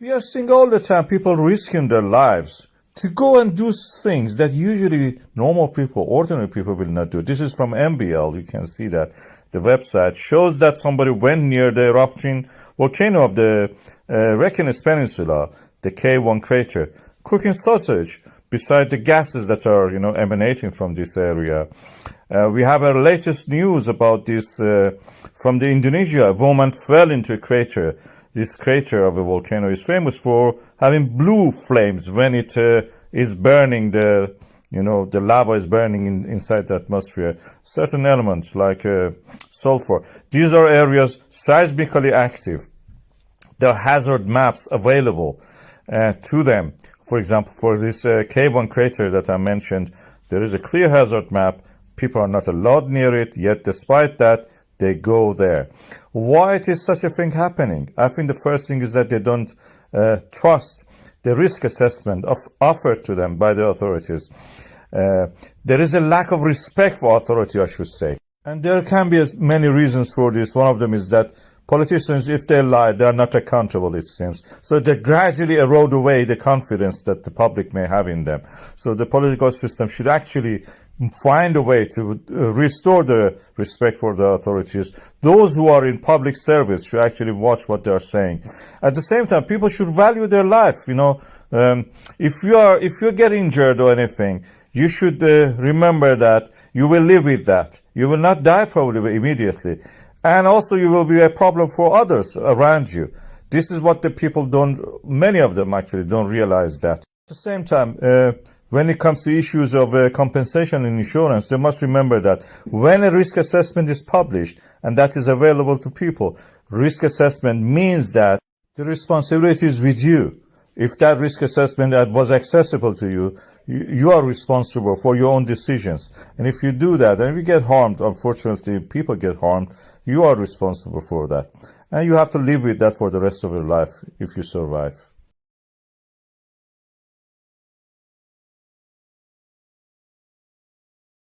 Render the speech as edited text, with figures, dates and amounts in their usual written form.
We are seeing all the time people risking their lives to go and do things that usually normal people, ordinary people will not do. This is from MBL. You can see that the website shows that somebody went near the erupting volcano of the Verkís Peninsula, the K1 crater, cooking sausage beside the gases that are, emanating from this area. We have our latest news about this from the Indonesia. A woman fell into a crater. This crater of a volcano is famous for having blue flames when it is burning. The lava is burning inside the atmosphere. Certain elements like sulfur. These are areas seismically active. There are hazard maps available to them. For example, for this K1 crater that I mentioned, there is a clear hazard map. People are not allowed near it, yet despite that, they go there. Why it is such a thing happening? I think the first thing is that they don't trust the risk assessment offered to them by the authorities. There is a lack of respect for authority, I should say. And there can be many reasons for this. One of them is that politicians, if they lie, they are not accountable, it seems. So they gradually erode away the confidence that the public may have in them. So the political system should actually find a way to restore the respect for the authorities. Those who are in public service should actually watch what they are saying. At the same time, people should value their life. If you get injured or anything, you should remember that you will live with that. You will not die probably immediately. And also you will be a problem for others around you. This is what the people many of them actually don't realize that. At the same time, when it comes to issues of compensation and insurance, they must remember that when a risk assessment is published and that is available to people, risk assessment means that the responsibility is with you. If that risk assessment that was accessible to you, you are responsible for your own decisions. And if you do that, and if you get harmed, unfortunately, people get harmed, you are responsible for that. And you have to live with that for the rest of your life if you survive.